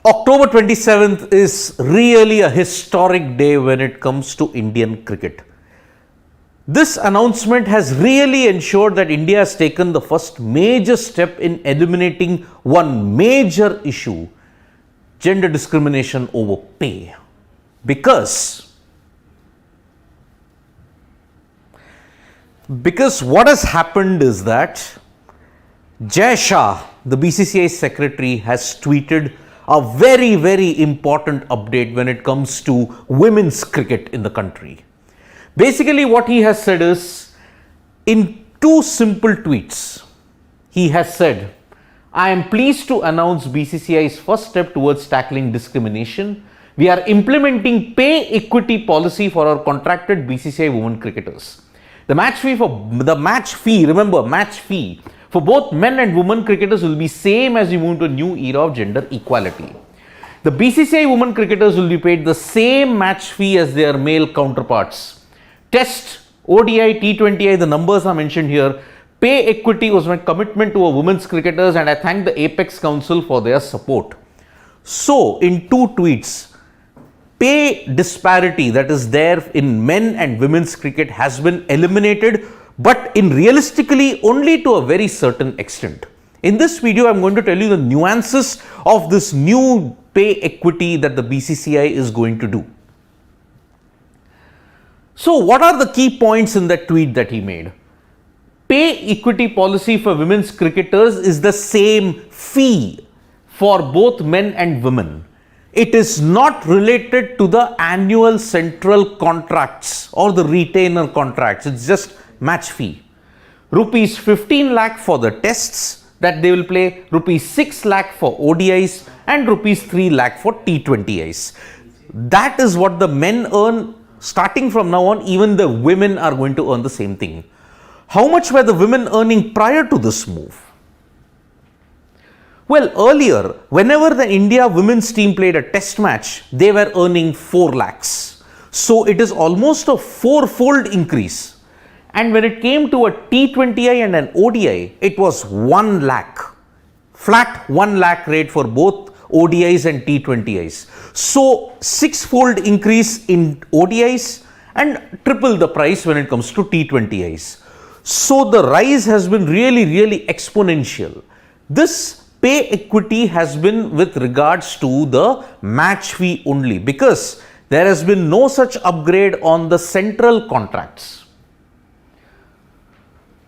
October 27th is really a historic day when it comes to Indian cricket. This announcement has really ensured that India has taken the first major step in eliminating one major issue, gender discrimination over pay. Because what has happened is that Jai Shah, the BCCI secretary, has tweeted a very, very important update when it comes to women's cricket in the country. Basically, what he has said is, in two simple tweets, he has said, I am pleased to announce BCCI's first step towards tackling discrimination. We are implementing pay equity policy for our contracted BCCI women cricketers. The match fee for both men and women cricketers will be same as we move to a new era of gender equality. The BCCI women cricketers will be paid the same match fee as their male counterparts. Test, ODI, T20I, the numbers are mentioned here. Pay equity was my commitment to our women's cricketers, and I thank the Apex Council for their support. So, in two tweets, pay disparity that is there in men and women's cricket has been eliminated, but in realistically only to a very certain extent. In this video, I am going to tell you the nuances of this new pay equity that the BCCI is going to do. So, what are the key points in that tweet that he made? Pay equity policy for women's cricketers is the same fee for both men and women. It is not related to the annual central contracts or the retainer contracts. It's just match fee. Rupees 15 lakh for the tests that they will play, rupees 6 lakh for ODIs, and rupees 3 lakh for T20Is. That is what the men earn. Starting from now on, even the women are going to earn the same thing. How much were the women earning prior to this move? Well, earlier, whenever the India women's team played a test match, they were earning 4 lakhs. So it is almost a four-fold increase. And when it came to a T20I and an ODI, it was 1 lakh. Flat 1 lakh rate for both ODIs and T20Is. So, 6-fold increase in ODIs and triple the price when it comes to T20Is. So, the rise has been really exponential. This pay equity has been with regards to the match fee only, because there has been no such upgrade on the central contracts.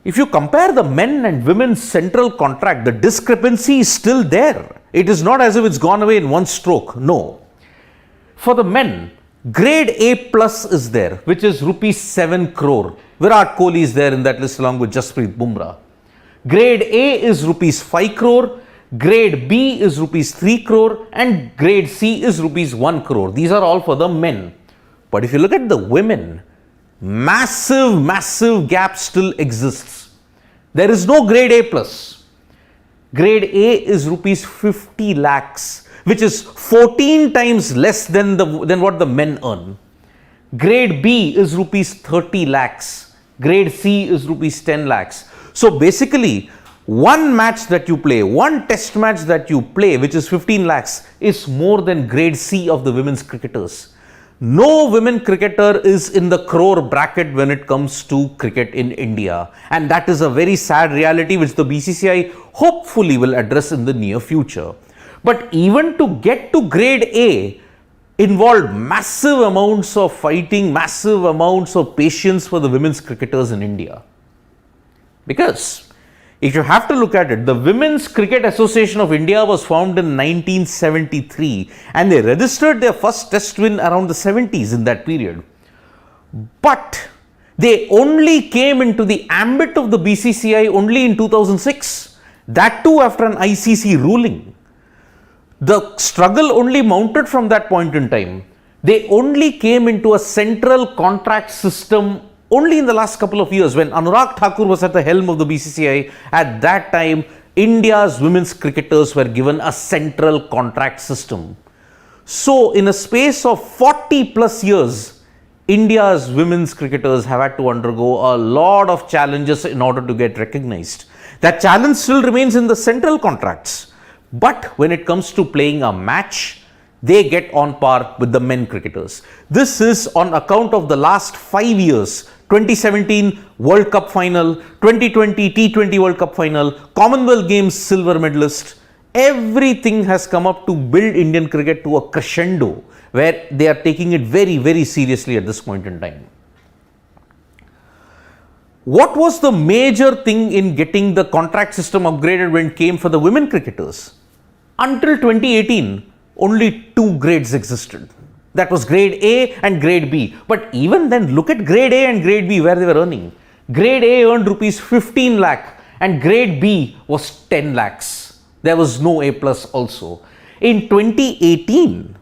If you compare the men and women's central contract, the discrepancy is still there. It is not as if it's gone away in one stroke. No. For the men, grade A plus is there, which is rupees 7 crore. Virat Kohli is there in that list along with Jasprit Bumrah. Grade A is rupees 5 crore. Grade B is rupees 3 crore. And grade C is rupees 1 crore. These are all for the men. But if you look at the women, massive gap still exists. There is no grade A plus. Grade A is rupees 50 lakhs, which is 14 times less than what the men earn. Grade B is rupees 30 lakhs. Grade C is rupees 10 lakhs. So basically, one match that you play, one test match that you play, which is 15 lakhs, is more than grade C of the women's cricketers. No women cricketer is in the crore bracket when it comes to cricket in India, and that is a very sad reality which the BCCI hopefully will address in the near future. But even to get to grade A involved massive amounts of fighting, massive amounts of patience for the women's cricketers in India. Because if you have to look at it, the Women's Cricket Association of India was formed in 1973 and they registered their first test win around the 70s in that period. But they only came into the ambit of the BCCI only in 2006. That too after an ICC ruling. The struggle only mounted from that point in time. They only came into a central contract system only in the last couple of years when Anurag Thakur was at the helm of the BCCI. At that time, India's women's cricketers were given a central contract system. So, in a space of 40 plus years, India's women's cricketers have had to undergo a lot of challenges in order to get recognized. That challenge still remains in the central contracts. But when it comes to playing a match, they get on par with the men cricketers. This is on account of the last 5 years. 2017 World Cup final, 2020 T20 World Cup final, Commonwealth Games silver medalist. Everything has come up to build Indian cricket to a crescendo where they are taking it very, very seriously at this point in time. What was the major thing in getting the contract system upgraded when it came for the women cricketers? Until 2018, only two grades existed. That was grade A and grade B. But even then, look at grade A and grade B where they were earning. Grade A earned rupees 15 lakh and grade B was 10 lakhs. There was no A plus also. In 2018,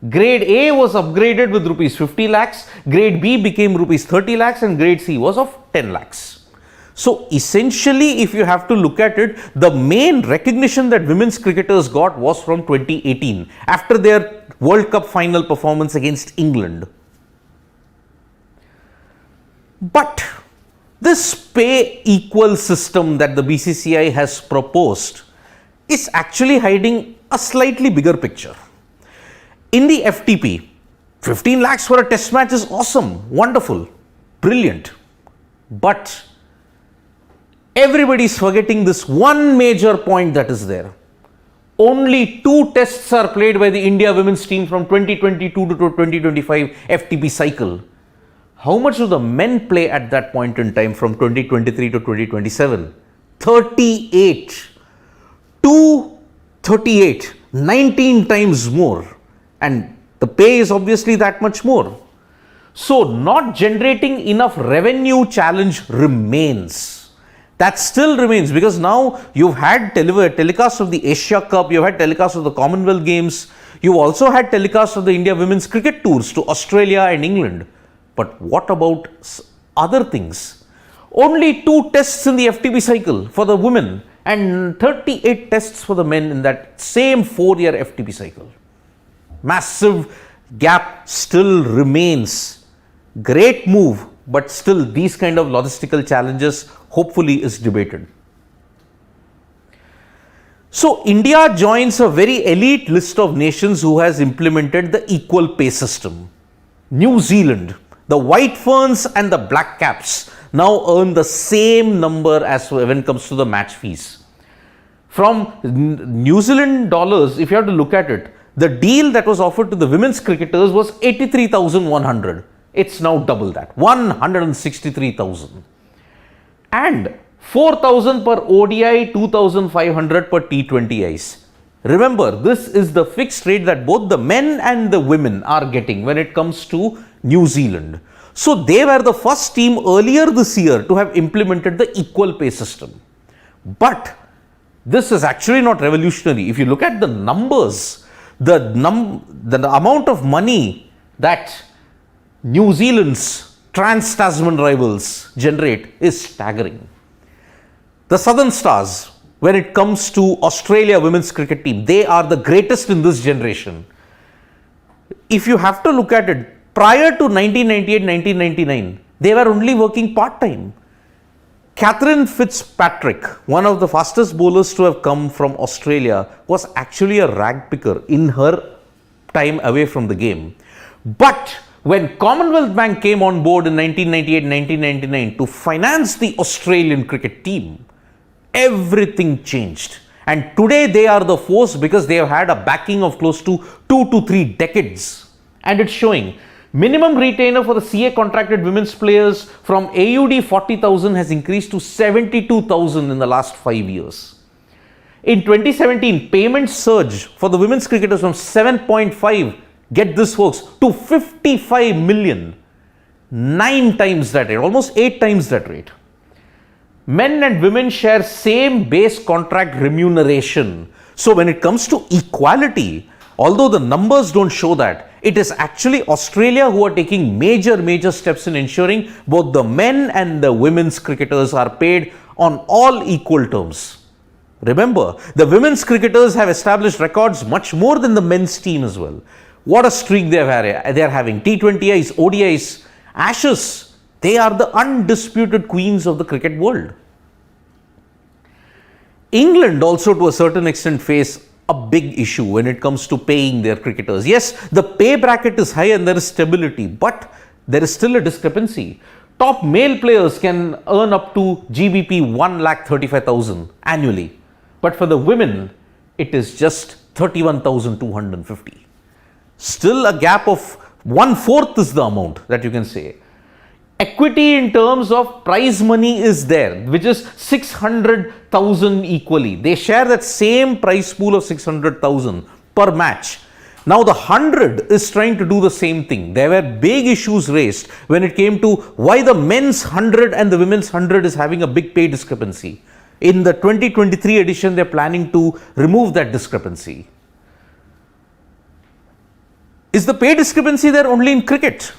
grade A was upgraded with rupees 50 lakhs, grade B became rupees 30 lakhs and grade C was of 10 lakhs. So essentially, if you have to look at it, the main recognition that women's cricketers got was from 2018 after their World Cup final performance against England. But this pay equal system that the BCCI has proposed is actually hiding a slightly bigger picture. In the FTP, 15 lakhs for a test match is awesome, wonderful, brilliant. But everybody is forgetting this one major point that is there. Only 2 tests are played by the India women's team from 2022 to 2025 FTP cycle. How much do the men play at that point in time from 2023 to 2027? 38. 238, 19 times more. And the pay is obviously that much more. So not generating enough revenue challenge remains. That still remains because now you've had telecasts of the Asia Cup, you've had telecasts of the Commonwealth Games, you also had telecasts of the India women's cricket tours to Australia and England. But what about other things? Only 2 tests in the FTP cycle for the women and 38 tests for the men in that same 4-year FTP cycle. Massive gap still remains. Great move, but still these kind of logistical challenges hopefully is debated. So India joins a very elite list of nations who has implemented the equal pay system. New Zealand, the White Ferns and the Black Caps now earn the same number as when it comes to the match fees. From New Zealand dollars, if you have to look at it, the deal that was offered to the women's cricketers was 83,100. It's now double that, 163,000. And 4,000 per ODI, 2,500 per T20Is. Remember, this is the fixed rate that both the men and the women are getting when it comes to New Zealand. So they were the first team earlier this year to have implemented the equal pay system. But this is actually not revolutionary. If you look at the numbers, the amount of money that New Zealand's trans-Tasman rivals generate is staggering. The Southern Stars, when it comes to Australia women's cricket team, they are the greatest in this generation. If you have to look at it, prior to 1998-1999, they were only working part-time. Catherine Fitzpatrick, one of the fastest bowlers to have come from Australia, was actually a rag picker in her time away from the game. But when Commonwealth Bank came on board in 1998-1999 to finance the Australian cricket team, everything changed. And today they are the force because they have had a backing of close to 2 to 3 decades. And it's showing. Minimum retainer for the CA contracted women's players from AUD 40,000 has increased to 72,000 in the last 5 years. In 2017, payment surge for the women's cricketers from 7.5, get this folks, to 55 million. 9 times that rate, almost 8 times that rate. Men and women share same base contract remuneration. So when it comes to equality, although the numbers don't show that, it is actually Australia who are taking major steps in ensuring both the men and the women's cricketers are paid on all equal terms. Remember, the women's cricketers have established records much more than the men's team as well. What a streak they are having. T20Is, ODIs, Ashes, they are the undisputed queens of the cricket world. England also to a certain extent face a big issue when it comes to paying their cricketers. Yes, the pay bracket is high and there is stability, but there is still a discrepancy. Top male players can earn up to GBP 1,35,000 annually, but for the women, it is just 31,250. Still a gap of 1/4 is the amount that you can say. Equity in terms of prize money is there, which is 600,000 equally. They share that same prize pool of 600,000 per match. Now the 100 is trying to do the same thing. There were big issues raised when it came to why the men's 100 and the women's 100 is having a big pay discrepancy. In the 2023 edition, they're planning to remove that discrepancy. Is the pay discrepancy there only in cricket?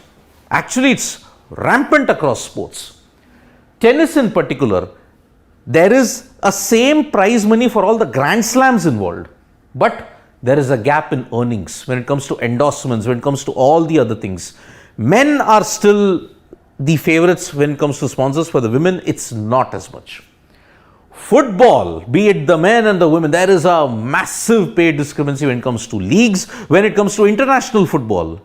Actually, it's rampant across sports. Tennis in particular, there is a same prize money for all the Grand Slams involved, but there is a gap in earnings when it comes to endorsements, when it comes to all the other things. Men are still the favorites when it comes to sponsors. For the women, it's not as much. Football, be it the men and the women, there is a massive pay discrepancy when it comes to leagues. When it comes to international football,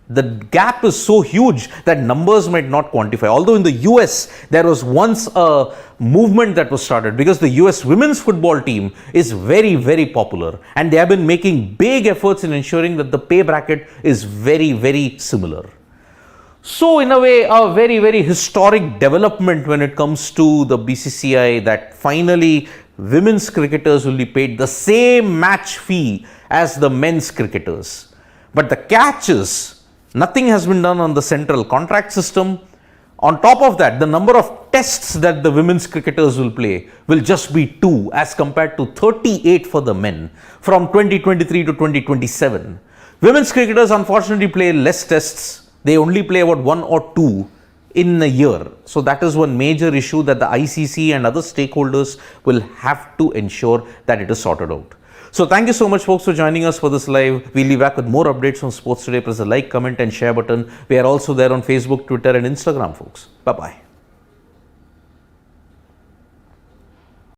the gap is so huge that numbers might not quantify. Although in the US, there was once a movement that was started because the US women's football team is very, very popular and they have been making big efforts in ensuring that the pay bracket is very, very similar. So in a way, a very, very historic development when it comes to the BCCI, that finally women's cricketers will be paid the same match fee as the men's cricketers. But the catch is, nothing has been done on the central contract system. On top of that, the number of tests that the women's cricketers will play will just be 2 as compared to 38 for the men from 2023 to 2027. Women's cricketers unfortunately play less tests. They only play about 1 or 2 in a year. So that is one major issue that the ICC and other stakeholders will have to ensure that it is sorted out. So thank you so much folks for joining us for this live. We'll be back with more updates on Sports Today. Press the like, comment and share button. We are also there on Facebook, Twitter and Instagram folks. Bye-bye.